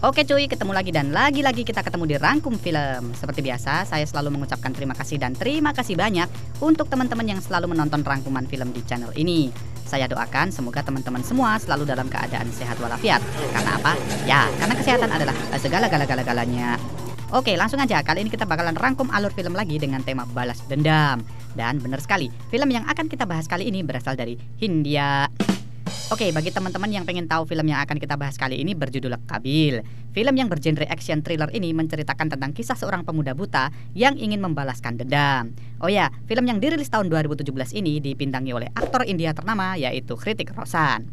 Oke cuy, ketemu lagi dan lagi-lagi kita ketemu di Rangkum Film. Seperti biasa, saya selalu mengucapkan terima kasih dan terima kasih banyak untuk teman-teman yang selalu menonton rangkuman film di channel ini. Saya doakan semoga teman-teman semua selalu dalam keadaan sehat walafiat. Karena apa? Ya, karena kesehatan adalah segala-galanya. Oke, langsung aja. Kali ini kita bakalan rangkum alur film lagi dengan tema balas dendam. Dan benar sekali, film yang akan kita bahas kali ini berasal dari Hindia. Oke, bagi teman-teman yang pengen tahu film yang akan kita bahas kali ini berjudul Kabil. Film yang bergenre action thriller ini menceritakan tentang kisah seorang pemuda buta yang ingin membalaskan dendam. Oh ya, film yang dirilis tahun 2017 ini dibintangi oleh aktor India ternama yaitu Hrithik Roshan.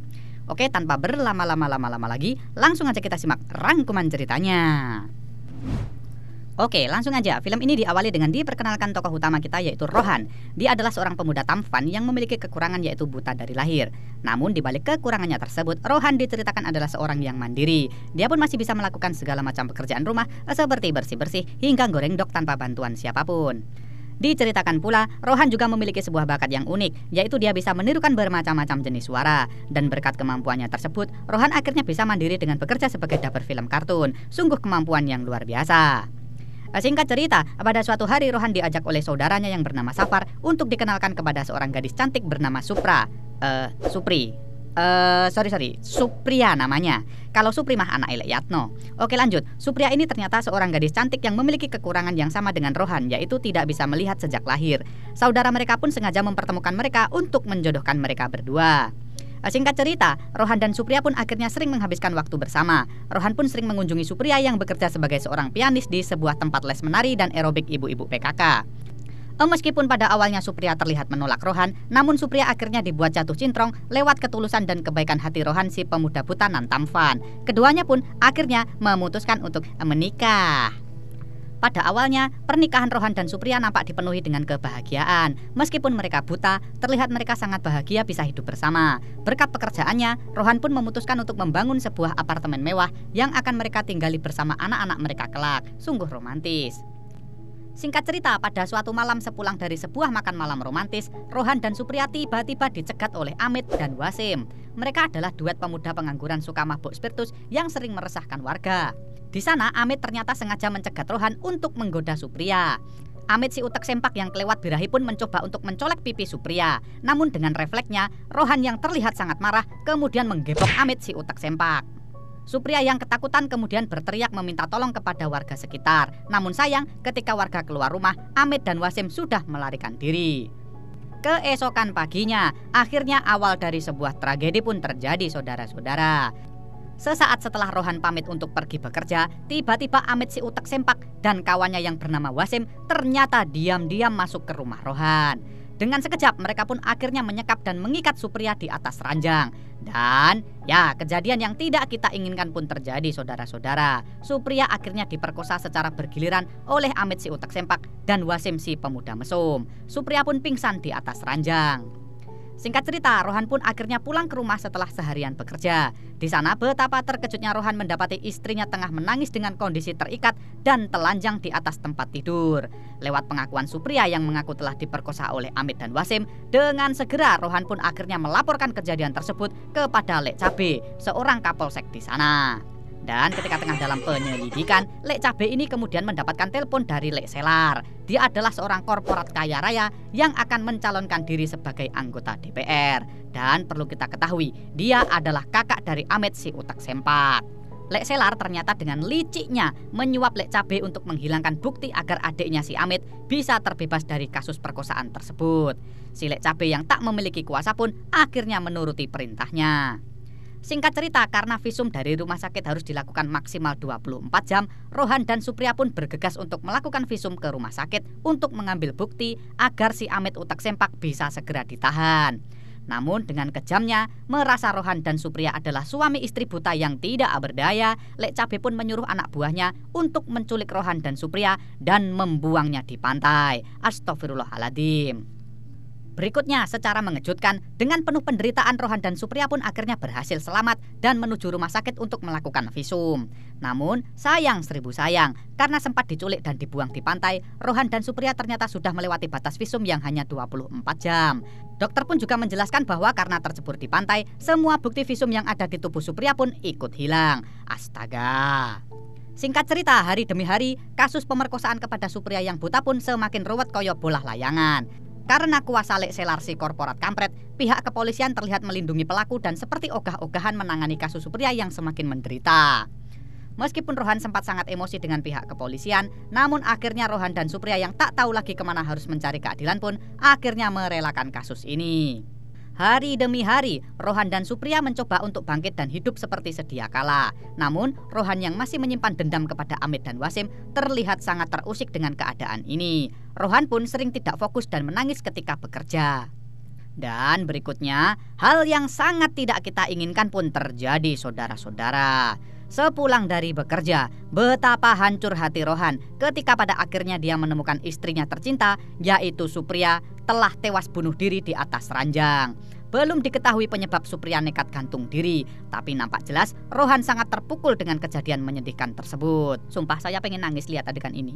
Oke, tanpa berlama-lama lagi, langsung aja kita simak rangkuman ceritanya. Oke, langsung aja. Film ini diawali dengan diperkenalkan tokoh utama kita yaitu Rohan. Dia adalah seorang pemuda tampan yang memiliki kekurangan yaitu buta dari lahir. Namun di balik kekurangannya tersebut, Rohan diceritakan adalah seorang yang mandiri. Dia pun masih bisa melakukan segala macam pekerjaan rumah seperti bersih-bersih hingga goreng dok tanpa bantuan siapapun. Diceritakan pula, Rohan juga memiliki sebuah bakat yang unik, yaitu dia bisa menirukan bermacam-macam jenis suara. Dan berkat kemampuannya tersebut, Rohan akhirnya bisa mandiri dengan bekerja sebagai dapur film kartun. Sungguh kemampuan yang luar biasa. Singkat cerita, pada suatu hari Rohan diajak oleh saudaranya yang bernama Safar untuk dikenalkan kepada seorang gadis cantik bernama Supriya namanya. Kalau Supri mah anak elek Yatno. Oke lanjut, Supriya ini ternyata seorang gadis cantik yang memiliki kekurangan yang sama dengan Rohan, yaitu tidak bisa melihat sejak lahir. Saudara mereka pun sengaja mempertemukan mereka untuk menjodohkan mereka berdua. Singkat cerita, Rohan dan Supriya pun akhirnya sering menghabiskan waktu bersama. Rohan pun sering mengunjungi Supriya yang bekerja sebagai seorang pianis di sebuah tempat les menari dan aerobik ibu-ibu PKK. Meskipun pada awalnya Supriya terlihat menolak Rohan, namun Supriya akhirnya dibuat jatuh cintrong lewat ketulusan dan kebaikan hati Rohan si pemuda buta nan tampan. Keduanya pun akhirnya memutuskan untuk menikah. Pada awalnya, pernikahan Rohan dan Supriya nampak dipenuhi dengan kebahagiaan. Meskipun mereka buta, terlihat mereka sangat bahagia bisa hidup bersama. Berkat pekerjaannya, Rohan pun memutuskan untuk membangun sebuah apartemen mewah yang akan mereka tinggali bersama anak-anak mereka kelak. Sungguh romantis. Singkat cerita, pada suatu malam sepulang dari sebuah makan malam romantis, Rohan dan Supriya tiba-tiba dicegat oleh Amit dan Wasim. Mereka adalah duet pemuda pengangguran suka mabuk spiritus yang sering meresahkan warga. Di sana, Amit ternyata sengaja mencegat Rohan untuk menggoda Supriya. Amit si utek sempak yang kelewat birahi pun mencoba untuk mencolek pipi Supriya. Namun dengan refleksnya, Rohan yang terlihat sangat marah kemudian menggebok Amit si utek sempak. Supriya yang ketakutan kemudian berteriak meminta tolong kepada warga sekitar. Namun sayang, ketika warga keluar rumah, Amit dan Wasim sudah melarikan diri. Keesokan paginya, akhirnya awal dari sebuah tragedi pun terjadi, saudara-saudara. Sesaat setelah Rohan pamit untuk pergi bekerja, tiba-tiba Amit si utek sempak dan kawannya yang bernama Wasim ternyata diam-diam masuk ke rumah Rohan. Dengan sekejap mereka pun akhirnya menyekap dan mengikat Supriya di atas ranjang. Dan ya, kejadian yang tidak kita inginkan pun terjadi, saudara-saudara. Supriya akhirnya diperkosa secara bergiliran oleh Amit si utek sempak dan Wasim si pemuda mesum. Supriya pun pingsan di atas ranjang. Singkat cerita, Rohan pun akhirnya pulang ke rumah setelah seharian bekerja. Di sana betapa terkejutnya Rohan mendapati istrinya tengah menangis dengan kondisi terikat dan telanjang di atas tempat tidur. Lewat pengakuan Supriya yang mengaku telah diperkosa oleh Amit dan Wasim, dengan segera Rohan pun akhirnya melaporkan kejadian tersebut kepada Lek Cabe, seorang kapolsek di sana. Dan ketika tengah dalam penyelidikan, Lek Cabe ini kemudian mendapatkan telepon dari Lek Selar. Dia adalah seorang korporat kaya raya yang akan mencalonkan diri sebagai anggota DPR. Dan perlu kita ketahui, dia adalah kakak dari Amit si utek sempak. Lek Selar ternyata dengan liciknya menyuap Lek Cabe untuk menghilangkan bukti agar adiknya si Amit bisa terbebas dari kasus perkosaan tersebut. Si Lek Cabe yang tak memiliki kuasa pun akhirnya menuruti perintahnya. Singkat cerita, karena visum dari rumah sakit harus dilakukan maksimal 24 jam, Rohan dan Supriya pun bergegas untuk melakukan visum ke rumah sakit untuk mengambil bukti agar si Amit utek sempak bisa segera ditahan. Namun dengan kejamnya, merasa Rohan dan Supriya adalah suami istri buta yang tidak berdaya, Lek Cabe pun menyuruh anak buahnya untuk menculik Rohan dan Supriya dan membuangnya di pantai. Astagfirullahaladzim. Berikutnya, secara mengejutkan, dengan penuh penderitaan Rohan dan Supriya pun akhirnya berhasil selamat dan menuju rumah sakit untuk melakukan visum. Namun, sayang seribu sayang, karena sempat diculik dan dibuang di pantai, Rohan dan Supriya ternyata sudah melewati batas visum yang hanya 24 jam. Dokter pun juga menjelaskan bahwa karena tercebur di pantai, semua bukti visum yang ada di tubuh Supriya pun ikut hilang. Astaga. Singkat cerita, hari demi hari, kasus pemerkosaan kepada Supriya yang buta pun semakin ruwet koyo bolah layangan. Karena kuasa Lek Selar si korporat kampret, pihak kepolisian terlihat melindungi pelaku dan seperti ogah-ogahan menangani kasus Supriya yang semakin menderita. Meskipun Rohan sempat sangat emosi dengan pihak kepolisian, namun akhirnya Rohan dan Supriya yang tak tahu lagi kemana harus mencari keadilan pun akhirnya merelakan kasus ini. Hari demi hari, Rohan dan Supriya mencoba untuk bangkit dan hidup seperti sedia kala. Namun, Rohan yang masih menyimpan dendam kepada Amit dan Wasim terlihat sangat terusik dengan keadaan ini. Rohan pun sering tidak fokus dan menangis ketika bekerja. Dan berikutnya, hal yang sangat tidak kita inginkan pun terjadi, saudara-saudara. Sepulang dari bekerja, betapa hancur hati Rohan ketika pada akhirnya dia menemukan istrinya tercinta, yaitu Supriya, telah tewas bunuh diri di atas ranjang. Belum diketahui penyebab Supriya nekat gantung diri, tapi nampak jelas Rohan sangat terpukul dengan kejadian menyedihkan tersebut. Sumpah saya pengen nangis lihat adegan ini.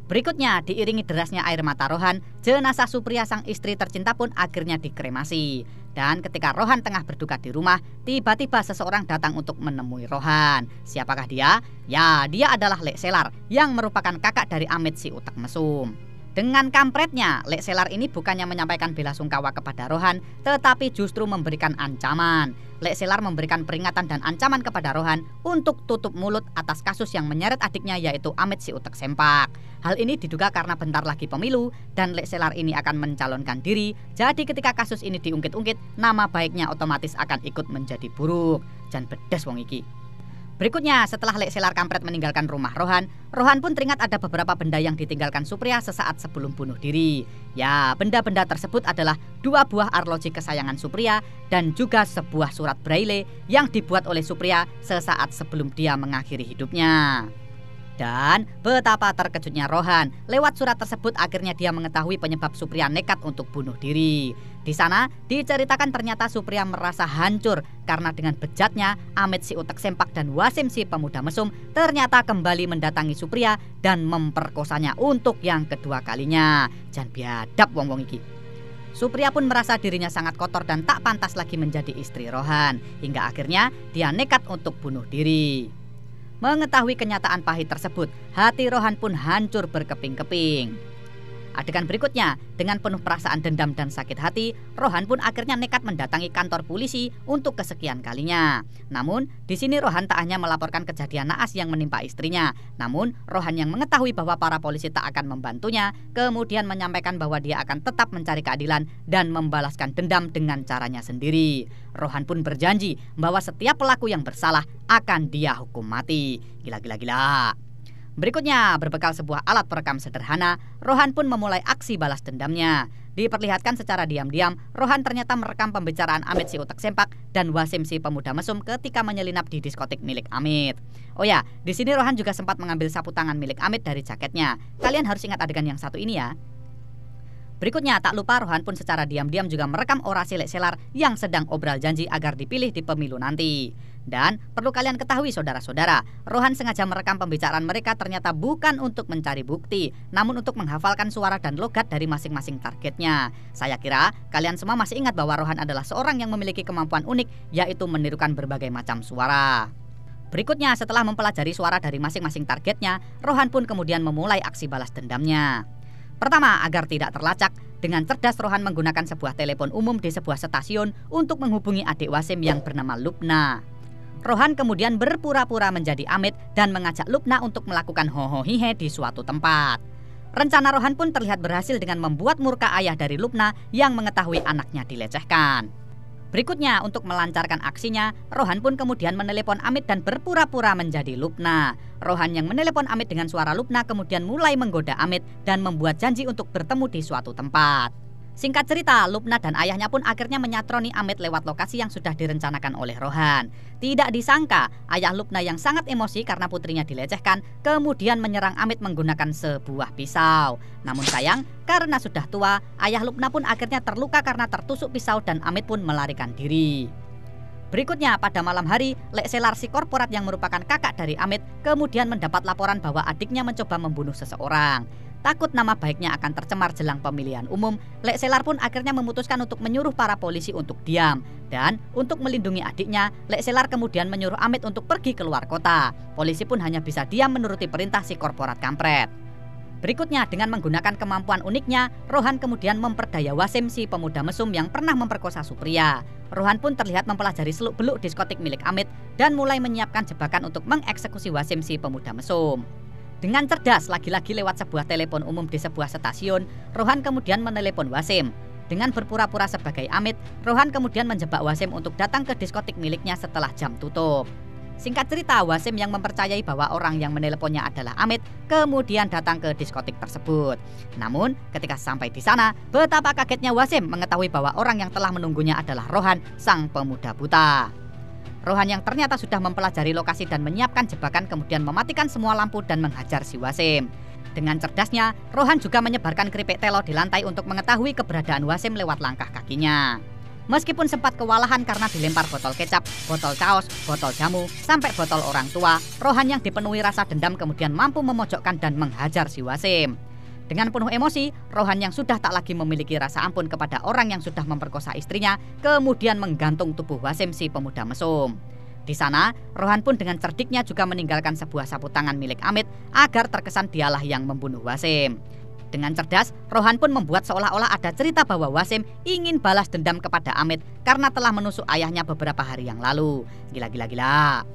Berikutnya, diiringi derasnya air mata Rohan, jenazah Supriya sang istri tercinta pun akhirnya dikremasi. Dan ketika Rohan tengah berduka di rumah, tiba-tiba seseorang datang untuk menemui Rohan. Siapakah dia? Ya, dia adalah Lek Selar yang merupakan kakak dari Amit si utek mesum. Dengan kampretnya, Lek Selar ini bukannya menyampaikan bela sungkawa kepada Rohan, tetapi justru memberikan ancaman. Lek Selar memberikan peringatan dan ancaman kepada Rohan untuk tutup mulut atas kasus yang menyeret adiknya yaitu Amit si utek sempak. Hal ini diduga karena bentar lagi pemilu dan Lek Selar ini akan mencalonkan diri. Jadi ketika kasus ini diungkit-ungkit, nama baiknya otomatis akan ikut menjadi buruk. Jan bedes wong iki. Berikutnya, setelah Lek Selar kampret meninggalkan rumah Rohan, Rohan pun teringat ada beberapa benda yang ditinggalkan Supriya sesaat sebelum bunuh diri. Ya, benda-benda tersebut adalah 2 buah arloji kesayangan Supriya dan juga sebuah surat braille yang dibuat oleh Supriya sesaat sebelum dia mengakhiri hidupnya. Dan betapa terkejutnya Rohan, lewat surat tersebut akhirnya dia mengetahui penyebab Supriya nekat untuk bunuh diri. Di sana diceritakan ternyata Supriya merasa hancur karena dengan bejatnya Amit si utek sempak dan Wasim si pemuda mesum ternyata kembali mendatangi Supriya dan memperkosanya untuk yang kedua kalinya. Jan biadab wong-wong iki. Supriya pun merasa dirinya sangat kotor dan tak pantas lagi menjadi istri Rohan, hingga akhirnya dia nekat untuk bunuh diri. Mengetahui kenyataan pahit tersebut, hati Rohan pun hancur berkeping-keping. Adegan berikutnya, dengan penuh perasaan dendam dan sakit hati, Rohan pun akhirnya nekat mendatangi kantor polisi untuk kesekian kalinya. Namun, di sini Rohan tak hanya melaporkan kejadian naas yang menimpa istrinya, namun Rohan yang mengetahui bahwa para polisi tak akan membantunya, kemudian menyampaikan bahwa dia akan tetap mencari keadilan dan membalaskan dendam dengan caranya sendiri. Rohan pun berjanji bahwa setiap pelaku yang bersalah akan dia hukum mati. Gila. Berikutnya, berbekal sebuah alat perekam sederhana, Rohan pun memulai aksi balas dendamnya. Diperlihatkan secara diam-diam, Rohan ternyata merekam pembicaraan Amit si utek sempak dan Wasim si pemuda mesum ketika menyelinap di diskotik milik Amit. Oh ya, di sini Rohan juga sempat mengambil sapu tangan milik Amit dari jaketnya. Kalian harus ingat adegan yang satu ini ya. Berikutnya, tak lupa Rohan pun secara diam-diam juga merekam orasi Lek Selar yang sedang obral janji agar dipilih di pemilu nanti. Dan perlu kalian ketahui saudara-saudara, Rohan sengaja merekam pembicaraan mereka ternyata bukan untuk mencari bukti, namun untuk menghafalkan suara dan logat dari masing-masing targetnya. Saya kira kalian semua masih ingat bahwa Rohan adalah seorang yang memiliki kemampuan unik, yaitu menirukan berbagai macam suara. Berikutnya, setelah mempelajari suara dari masing-masing targetnya, Rohan pun kemudian memulai aksi balas dendamnya. Pertama, agar tidak terlacak, dengan cerdas Rohan menggunakan sebuah telepon umum di sebuah stasiun untuk menghubungi adik Wasim yang bernama Lupna. Rohan kemudian berpura-pura menjadi Amit dan mengajak Lupna untuk melakukan hohohihe di suatu tempat. Rencana Rohan pun terlihat berhasil dengan membuat murka ayah dari Lupna yang mengetahui anaknya dilecehkan. Berikutnya, untuk melancarkan aksinya, Rohan pun kemudian menelepon Amit dan berpura-pura menjadi Lupna. Rohan yang menelepon Amit dengan suara Lupna kemudian mulai menggoda Amit dan membuat janji untuk bertemu di suatu tempat. Singkat cerita, Lupna dan ayahnya pun akhirnya menyatroni Amit lewat lokasi yang sudah direncanakan oleh Rohan. Tidak disangka, ayah Lupna yang sangat emosi karena putrinya dilecehkan, kemudian menyerang Amit menggunakan sebuah pisau. Namun sayang, karena sudah tua, ayah Lupna pun akhirnya terluka karena tertusuk pisau dan Amit pun melarikan diri. Berikutnya, pada malam hari, Lek Selar si korporat yang merupakan kakak dari Amit kemudian mendapat laporan bahwa adiknya mencoba membunuh seseorang. Takut nama baiknya akan tercemar jelang pemilihan umum, Lek Selar pun akhirnya memutuskan untuk menyuruh para polisi untuk diam. Dan untuk melindungi adiknya, Lek Selar kemudian menyuruh Amit untuk pergi keluar kota. Polisi pun hanya bisa diam menuruti perintah si korporat kampret. Berikutnya, dengan menggunakan kemampuan uniknya, Rohan kemudian memperdaya Wasim si pemuda mesum yang pernah memperkosa Supriya. Rohan pun terlihat mempelajari seluk-beluk diskotik milik Amit dan mulai menyiapkan jebakan untuk mengeksekusi Wasim si pemuda mesum. Dengan cerdas, lagi-lagi lewat sebuah telepon umum di sebuah stasiun, Rohan kemudian menelepon Wasim. Dengan berpura-pura sebagai Amit, Rohan kemudian menjebak Wasim untuk datang ke diskotik miliknya setelah jam tutup. Singkat cerita, Wasim yang mempercayai bahwa orang yang meneleponnya adalah Amit, kemudian datang ke diskotik tersebut. Namun, ketika sampai di sana, betapa kagetnya Wasim mengetahui bahwa orang yang telah menunggunya adalah Rohan, sang pemuda buta. Rohan yang ternyata sudah mempelajari lokasi dan menyiapkan jebakan kemudian mematikan semua lampu dan menghajar si Wasim. Dengan cerdasnya, Rohan juga menyebarkan keripik telo di lantai untuk mengetahui keberadaan Wasim lewat langkah kakinya. Meskipun sempat kewalahan karena dilempar botol kecap, botol kaos, botol jamu, sampai botol orang tua, Rohan yang dipenuhi rasa dendam kemudian mampu memojokkan dan menghajar si Wasim. Dengan penuh emosi, Rohan yang sudah tak lagi memiliki rasa ampun kepada orang yang sudah memperkosa istrinya, kemudian menggantung tubuh Wasim si pemuda mesum. Di sana, Rohan pun dengan cerdiknya juga meninggalkan sebuah sapu tangan milik Amit agar terkesan dialah yang membunuh Wasim. Dengan cerdas, Rohan pun membuat seolah-olah ada cerita bahwa Wasim ingin balas dendam kepada Amit karena telah menusuk ayahnya beberapa hari yang lalu. Gila.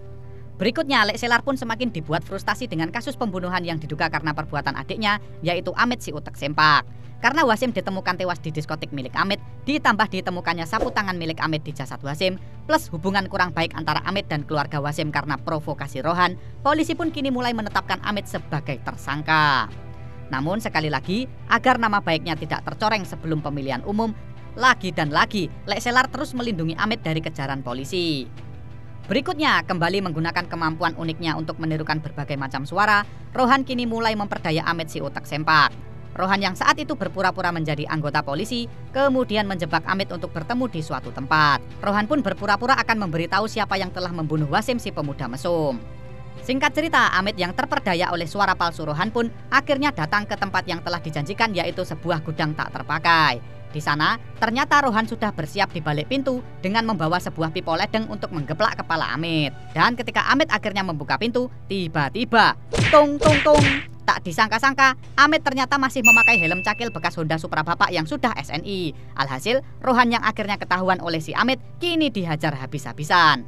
Berikutnya, Lek Selar pun semakin dibuat frustasi dengan kasus pembunuhan yang diduga karena perbuatan adiknya, yaitu Amit si utek sempak. Karena Wasim ditemukan tewas di diskotik milik Amit, ditambah ditemukannya sapu tangan milik Amit di jasad Wasim, plus hubungan kurang baik antara Amit dan keluarga Wasim karena provokasi Rohan, polisi pun kini mulai menetapkan Amit sebagai tersangka. Namun sekali lagi, agar nama baiknya tidak tercoreng sebelum pemilihan umum, lagi dan lagi Lek Selar terus melindungi Amit dari kejaran polisi. Berikutnya, kembali menggunakan kemampuan uniknya untuk menirukan berbagai macam suara, Rohan kini mulai memperdaya Amit si utek sempak. Rohan yang saat itu berpura-pura menjadi anggota polisi, kemudian menjebak Amit untuk bertemu di suatu tempat. Rohan pun berpura-pura akan memberitahu siapa yang telah membunuh Wasim si pemuda mesum. Singkat cerita, Amit yang terperdaya oleh suara palsu Rohan pun akhirnya datang ke tempat yang telah dijanjikan, yaitu sebuah gudang tak terpakai. Di sana, ternyata Rohan sudah bersiap di balik pintu dengan membawa sebuah pipol ledeng untuk menggeplak kepala Amit. Dan ketika Amit akhirnya membuka pintu, tiba-tiba, tung tung tung, tak disangka-sangka, Amit ternyata masih memakai helm cakil bekas Honda Supra bapak yang sudah SNI. Alhasil, Rohan yang akhirnya ketahuan oleh si Amit kini dihajar habis-habisan.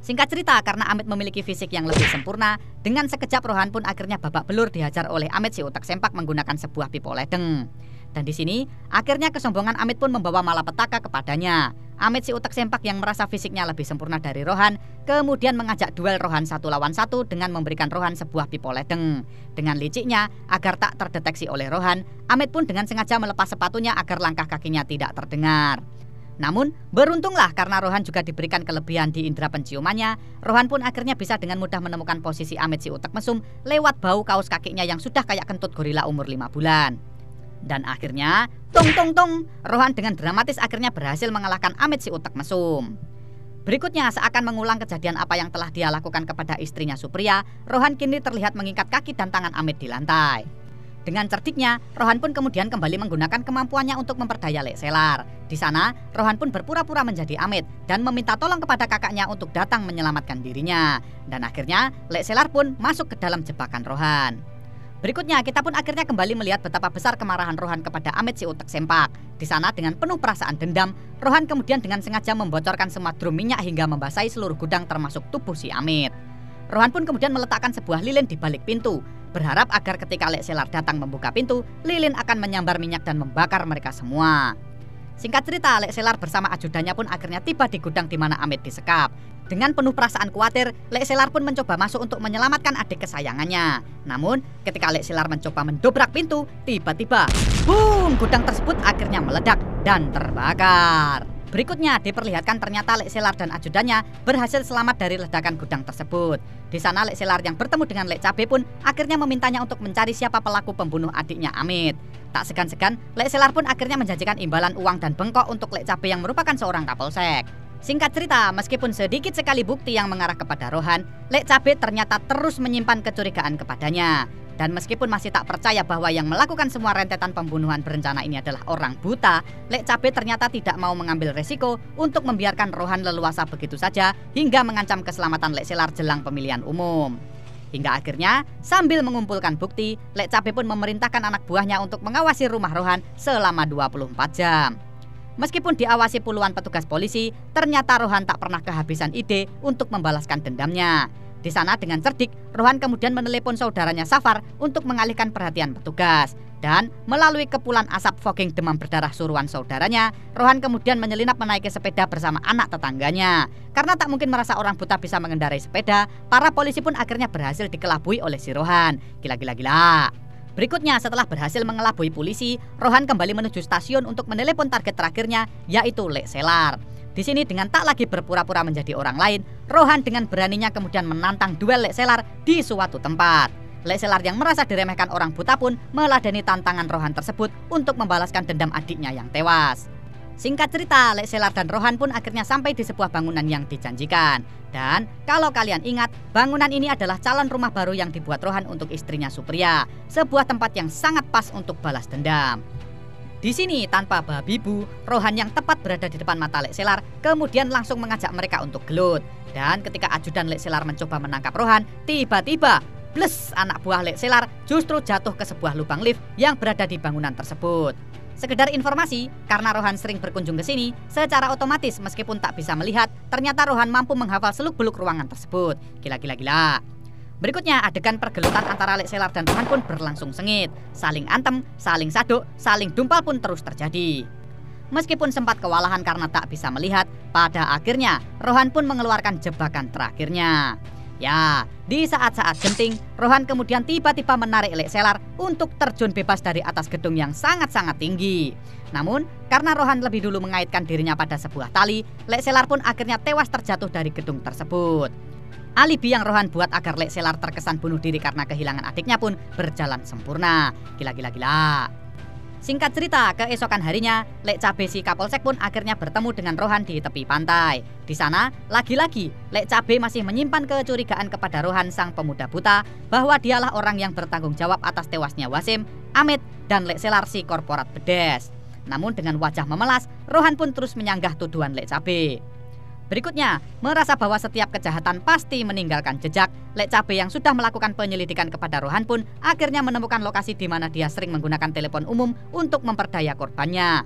Singkat cerita, karena Amit memiliki fisik yang lebih sempurna, dengan sekejap Rohan pun akhirnya babak belur dihajar oleh Amit si utek sempak menggunakan sebuah pipol ledeng. Dan di sini, akhirnya kesombongan Amit pun membawa malapetaka kepadanya. Amit si utek sempak yang merasa fisiknya lebih sempurna dari Rohan, kemudian mengajak duel Rohan 1 lawan 1 dengan memberikan Rohan sebuah pipol ledeng. Dengan liciknya, agar tak terdeteksi oleh Rohan, Amit pun dengan sengaja melepas sepatunya agar langkah kakinya tidak terdengar. Namun, beruntunglah karena Rohan juga diberikan kelebihan di indera penciumannya, Rohan pun akhirnya bisa dengan mudah menemukan posisi Amit si utek mesum lewat bau kaos kakinya yang sudah kayak kentut gorila umur 5 bulan. Dan akhirnya, tung tung tung, Rohan dengan dramatis akhirnya berhasil mengalahkan Amit si utek mesum. Berikutnya, seakan mengulang kejadian apa yang telah dia lakukan kepada istrinya Supriya, Rohan kini terlihat mengikat kaki dan tangan Amit di lantai. Dengan cerdiknya, Rohan pun kemudian kembali menggunakan kemampuannya untuk memperdaya Lek Selar. Di sana, Rohan pun berpura-pura menjadi Amit dan meminta tolong kepada kakaknya untuk datang menyelamatkan dirinya. Dan akhirnya, Lek Selar pun masuk ke dalam jebakan Rohan. Berikutnya, kita pun akhirnya kembali melihat betapa besar kemarahan Rohan kepada Amit si utek sempak. Di sana, dengan penuh perasaan dendam, Rohan kemudian dengan sengaja membocorkan semua drum minyak hingga membasahi seluruh gudang termasuk tubuh si Amit. Rohan pun kemudian meletakkan sebuah lilin di balik pintu, berharap agar ketika Lek Selar datang membuka pintu, lilin akan menyambar minyak dan membakar mereka semua. Singkat cerita, Lek Selar bersama ajudannya pun akhirnya tiba di gudang di mana Amit disekap. Dengan penuh perasaan khawatir, Lek Selar pun mencoba masuk untuk menyelamatkan adik kesayangannya. Namun, ketika Lek Selar mencoba mendobrak pintu, tiba-tiba, boom, gudang tersebut akhirnya meledak dan terbakar. Berikutnya diperlihatkan ternyata Lek Selar dan ajudannya berhasil selamat dari ledakan gudang tersebut. Di sana Lek Selar yang bertemu dengan Lek Cabe pun akhirnya memintanya untuk mencari siapa pelaku pembunuh adiknya Amit. Tak segan-segan, Lek Selar pun akhirnya menjanjikan imbalan uang dan bengkok untuk Lek Cabe yang merupakan seorang kapolsek. Singkat cerita, meskipun sedikit sekali bukti yang mengarah kepada Rohan, Lek Cabe ternyata terus menyimpan kecurigaan kepadanya. Dan meskipun masih tak percaya bahwa yang melakukan semua rentetan pembunuhan berencana ini adalah orang buta, Lek Cabe ternyata tidak mau mengambil resiko untuk membiarkan Rohan leluasa begitu saja hingga mengancam keselamatan Lek Selar jelang pemilihan umum. Hingga akhirnya, sambil mengumpulkan bukti, Lek Cabe pun memerintahkan anak buahnya untuk mengawasi rumah Rohan selama 24 jam. Meskipun diawasi puluhan petugas polisi, ternyata Rohan tak pernah kehabisan ide untuk membalaskan dendamnya. Di sana dengan cerdik, Rohan kemudian menelepon saudaranya Safar untuk mengalihkan perhatian petugas. Dan melalui kepulan asap fogging demam berdarah suruhan saudaranya, Rohan kemudian menyelinap menaiki sepeda bersama anak tetangganya. Karena tak mungkin merasa orang buta bisa mengendarai sepeda, para polisi pun akhirnya berhasil dikelabui oleh si Rohan. Gila. Berikutnya setelah berhasil mengelabui polisi, Rohan kembali menuju stasiun untuk menelepon target terakhirnya, yaitu Lek Selar. Di sini dengan tak lagi berpura-pura menjadi orang lain, Rohan dengan beraninya kemudian menantang duel Lek Selar di suatu tempat. Lek Selar yang merasa diremehkan orang buta pun meladeni tantangan Rohan tersebut untuk membalaskan dendam adiknya yang tewas. Singkat cerita, Lek Selar dan Rohan pun akhirnya sampai di sebuah bangunan yang dijanjikan. Dan kalau kalian ingat, bangunan ini adalah calon rumah baru yang dibuat Rohan untuk istrinya Supriya, sebuah tempat yang sangat pas untuk balas dendam. Di sini tanpa babi bu, Rohan yang tepat berada di depan mata Lek Selar kemudian langsung mengajak mereka untuk gelut. Dan ketika ajudan Lek Selar mencoba menangkap Rohan, tiba-tiba bles, anak buah Lek Selar justru jatuh ke sebuah lubang lift yang berada di bangunan tersebut. Sekedar informasi, karena Rohan sering berkunjung ke sini, secara otomatis meskipun tak bisa melihat, ternyata Rohan mampu menghafal seluk-beluk ruangan tersebut. Gila. Berikutnya, adegan pergelutan antara Lek Selar dan Rohan pun berlangsung sengit. Saling antem, saling saduk, saling dumpal pun terus terjadi. Meskipun sempat kewalahan karena tak bisa melihat, pada akhirnya Rohan pun mengeluarkan jebakan terakhirnya. Ya, di saat-saat genting, Rohan kemudian tiba-tiba menarik Lek Selar untuk terjun bebas dari atas gedung yang sangat-sangat tinggi. Namun, karena Rohan lebih dulu mengaitkan dirinya pada sebuah tali, Lek Selar pun akhirnya tewas terjatuh dari gedung tersebut. Alibi yang Rohan buat agar Lek Selar terkesan bunuh diri karena kehilangan adiknya pun berjalan sempurna. Gila. Singkat cerita, keesokan harinya, Lek Cabe si kapolsek pun akhirnya bertemu dengan Rohan di tepi pantai. Di sana, lagi-lagi, Lek Cabe masih menyimpan kecurigaan kepada Rohan sang pemuda buta bahwa dialah orang yang bertanggung jawab atas tewasnya Wasim, Amit, dan Lek Selar si korporat bedes. Namun dengan wajah memelas, Rohan pun terus menyanggah tuduhan Lek Cabe. Berikutnya, merasa bahwa setiap kejahatan pasti meninggalkan jejak, Lek Cabe yang sudah melakukan penyelidikan kepada Rohan pun akhirnya menemukan lokasi di mana dia sering menggunakan telepon umum untuk memperdaya korbannya.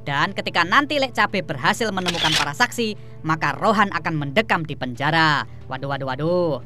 Dan ketika nanti Lek Cabe berhasil menemukan para saksi, maka Rohan akan mendekam di penjara. Waduh.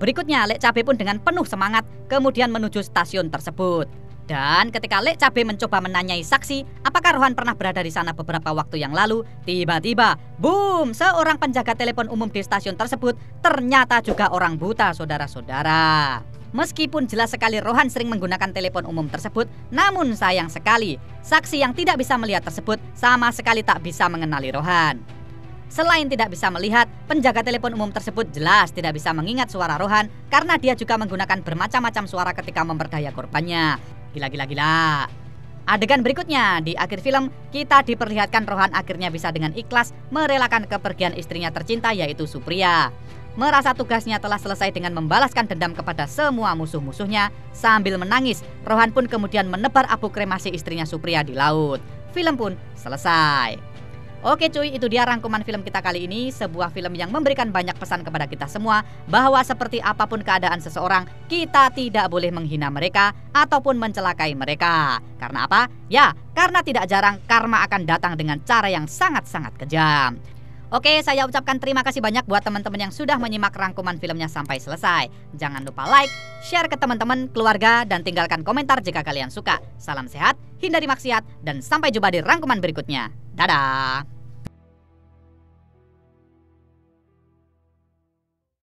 Berikutnya, Lek Cabe pun dengan penuh semangat kemudian menuju stasiun tersebut. Dan ketika Lek Cabe mencoba menanyai saksi apakah Rohan pernah berada di sana beberapa waktu yang lalu, tiba-tiba, boom, seorang penjaga telepon umum di stasiun tersebut ternyata juga orang buta, saudara-saudara. Meskipun jelas sekali Rohan sering menggunakan telepon umum tersebut, namun sayang sekali, saksi yang tidak bisa melihat tersebut sama sekali tak bisa mengenali Rohan. Selain tidak bisa melihat, penjaga telepon umum tersebut jelas tidak bisa mengingat suara Rohan karena dia juga menggunakan bermacam-macam suara ketika memperdaya korbannya. Gila. Adegan berikutnya, di akhir film, kita diperlihatkan Rohan akhirnya bisa dengan ikhlas merelakan kepergian istrinya tercinta yaitu Supriya. Merasa tugasnya telah selesai dengan membalaskan dendam kepada semua musuh-musuhnya, sambil menangis, Rohan pun kemudian menebar abu kremasi istrinya Supriya di laut. Film pun selesai. Oke cuy, itu dia rangkuman film kita kali ini. Sebuah film yang memberikan banyak pesan kepada kita semua bahwa seperti apapun keadaan seseorang, kita tidak boleh menghina mereka ataupun mencelakai mereka. Karena apa? Ya, karena tidak jarang karma akan datang dengan cara yang sangat-sangat kejam. Oke, saya ucapkan terima kasih banyak buat teman-teman yang sudah menyimak rangkuman filmnya sampai selesai. Jangan lupa like, share ke teman-teman, keluarga, dan tinggalkan komentar jika kalian suka. Salam sehat, hindari maksiat, dan sampai jumpa di rangkuman berikutnya. Dadah!